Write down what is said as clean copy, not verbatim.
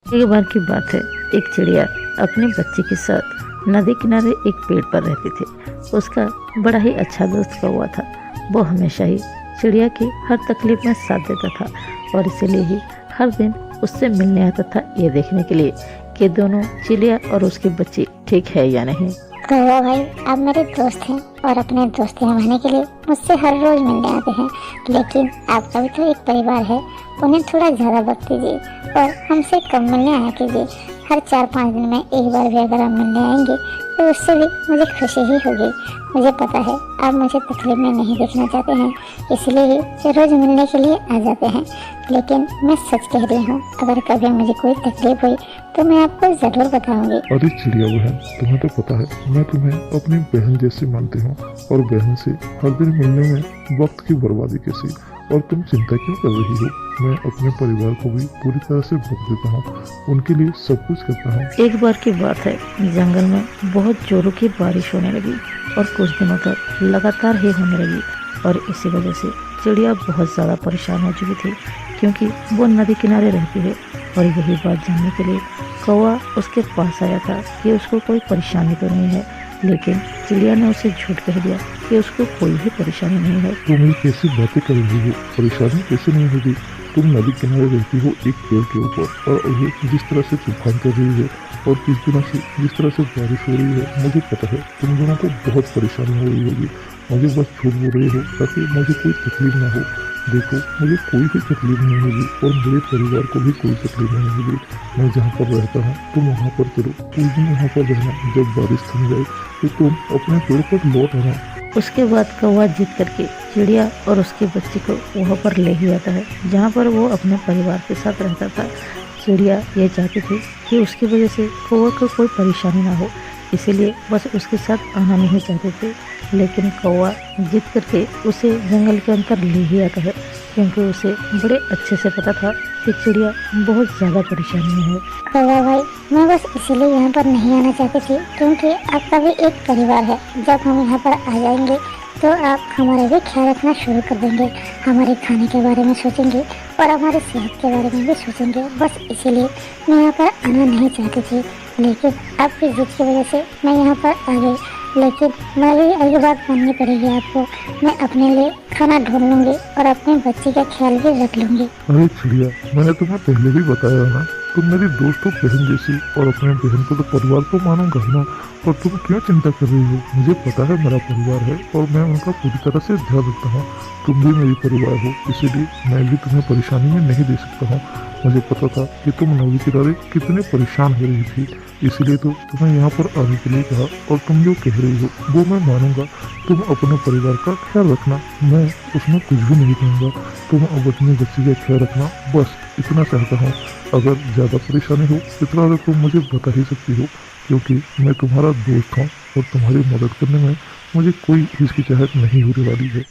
एक बार की बात है, एक चिड़िया अपने बच्चे के साथ नदी किनारे एक पेड़ पर रहती थी। उसका बड़ा ही अच्छा दोस्त कौवा था। वो हमेशा ही चिड़िया की हर तकलीफ में साथ देता था और इसीलिए ही हर दिन उससे मिलने आता था, ये देखने के लिए कि दोनों चिड़िया और उसके बच्चे ठीक है या नहीं। कौवा भाई आप मेरे दोस्त हैं और अपने दोस्ती निभाने के लिए मुझसे हर रोज मिलने आते हैं, लेकिन आपका भी तो एक परिवार है, उन्हें थोड़ा ज़्यादा वक्त दीजिए और हमसे कम मिलने आया कीजिए। हर 4-5 दिन में एक बार भी अगर आप मिलने आएंगे तो उससे भी मुझे खुशी ही होगी। मुझे पता है आप मुझे तकलीफ में नहीं देखना चाहते हैं, इसलिए ही रोज़ मिलने के लिए आ जाते हैं, लेकिन मैं सच कह रही हूँ, अगर कभी मुझे कोई तकलीफ हुई तो मैं आपको ज़रूर बताऊंगी। अरे चिड़िया बहन, तुम्हें तो पता है मैं तुम्हें अपनी बहन जैसी मानती हूँ और बहन से हर दिन मिलने में वक्त की बर्बादी कैसी। और तुम चिंता क्यों कर रही हो? मैं अपने परिवार को भी पूरी तरह से वक्त देता हूँ, उनके लिए सब कुछ करता हूँ। एक बार की बात है, जंगल में बहुत जोरों की बारिश होने लगी और कुछ दिनों तक लगातार ही होने लगी और इसी वजह से चिड़िया बहुत ज़्यादा परेशान हो चुकी थी, क्योंकि वो नदी किनारे रहती है। और यही बात जानने के लिए कौवा उसके पास आया था कि उसको कोई परेशानी तो नहीं है, लेकिन चिड़िया ने उसे झूठ कह दिया कि उसको कोई भी परेशानी नहीं है। तुम ये कैसी बातें कर रही हो? परेशानी कैसे नहीं होगी? तुम नदी किनारे रहती हो एक पेड़ के ऊपर, और ये जिस तरह से तूफान कर रही है और किस दिनों से जिस तरह से बारिश हो रही है, मुझे पता है तुम दोनों को बहुत परेशानी हो रही होगी। मुझे बस झूठ बोल रही हो ताकि मुझे कोई तकलीफ ना हो। देखो, मुझे कोई भी तकलीफ नहीं होगी और मेरे परिवार को भी कोई तकलीफ नहीं होगी। मैं जहाँ पर रहता हूँ तुम वहाँ पर चलो, कुछ दिन वहाँ पर रहना, जब बारिश थम जाए तो तुम अपने पेड़ पर लौट आना। उसके बाद कौवा जीत करके चिड़िया और उसके बच्चे को वहाँ पर ले ही आता है, जहाँ पर वो अपने परिवार के साथ रहता था। चिड़िया ये चाहती थी कि उसकी वजह से कौवा को कोई परेशानी ना हो, इसीलिए बस उसके साथ आना नहीं चाहते थे, लेकिन कौवा जीत करके उसे जंगल के अंदर ले ही आता है, क्योंकि उसे बड़े अच्छे से पता था कि चिड़िया बहुत ज़्यादा परेशानी में है। कौवा भाई मैं बस इसीलिए यहाँ पर नहीं आना चाहती थी, क्योंकि आपका भी एक परिवार है। जब हम यहाँ पर आ जाएंगे तो आप हमारा भी ख्याल रखना शुरू कर देंगे, हमारे खाने के बारे में सोचेंगे और हमारी सेहत के बारे में भी सोचेंगे। बस इसीलिए मैं यहाँ पर आना नहीं चाहती थी, लेकिन आपकी जिद की वजह से मैं यहाँ पर आ गई। लेकिन मैं भी एक बात माननी पड़ेगी आपको, मैं अपने लिए खाना ढूंढ लूँगी और अपने बच्चे का ख्याल भी रख लूँगी। अरे चिड़िया, मैंने तुम्हें पहले भी बताया ना, तुम मेरी दोस्त हो, बहन जैसी, और अपने बहन को तो परिवार तो मानूंगा ही ना। और तुम क्यों चिंता कर रही हो? मुझे पता है मेरा परिवार है और मैं उनका पूरी तरह से ध्यान रखता हूँ। तुम भी मेरी परिवार हो, इसीलिए मैं भी तुम्हें परेशानी में नहीं दे सकता हूँ। मुझे पता था कि तुम नदी किनारे कितने परेशान हो रही थी, इसलिए तो तुम्हें यहाँ पर आने के लिए कहा। और तुम जो कह रही हो वो मैं मानूंगा। तुम अपने परिवार का ख्याल रखना, मैं उसमें कुछ भी नहीं कहूँगा। तुम अब अपने बच्चे का ख्याल रखना, बस इतना चाहता हूँ। अगर ज़्यादा परेशानी हो इतना तो तुम मुझे बता ही सकती हो, क्योंकि मैं तुम्हारा दोस्त हूँ और तुम्हारी मदद करने में मुझे कोई हिचकिचाहट नहीं होने वाली है।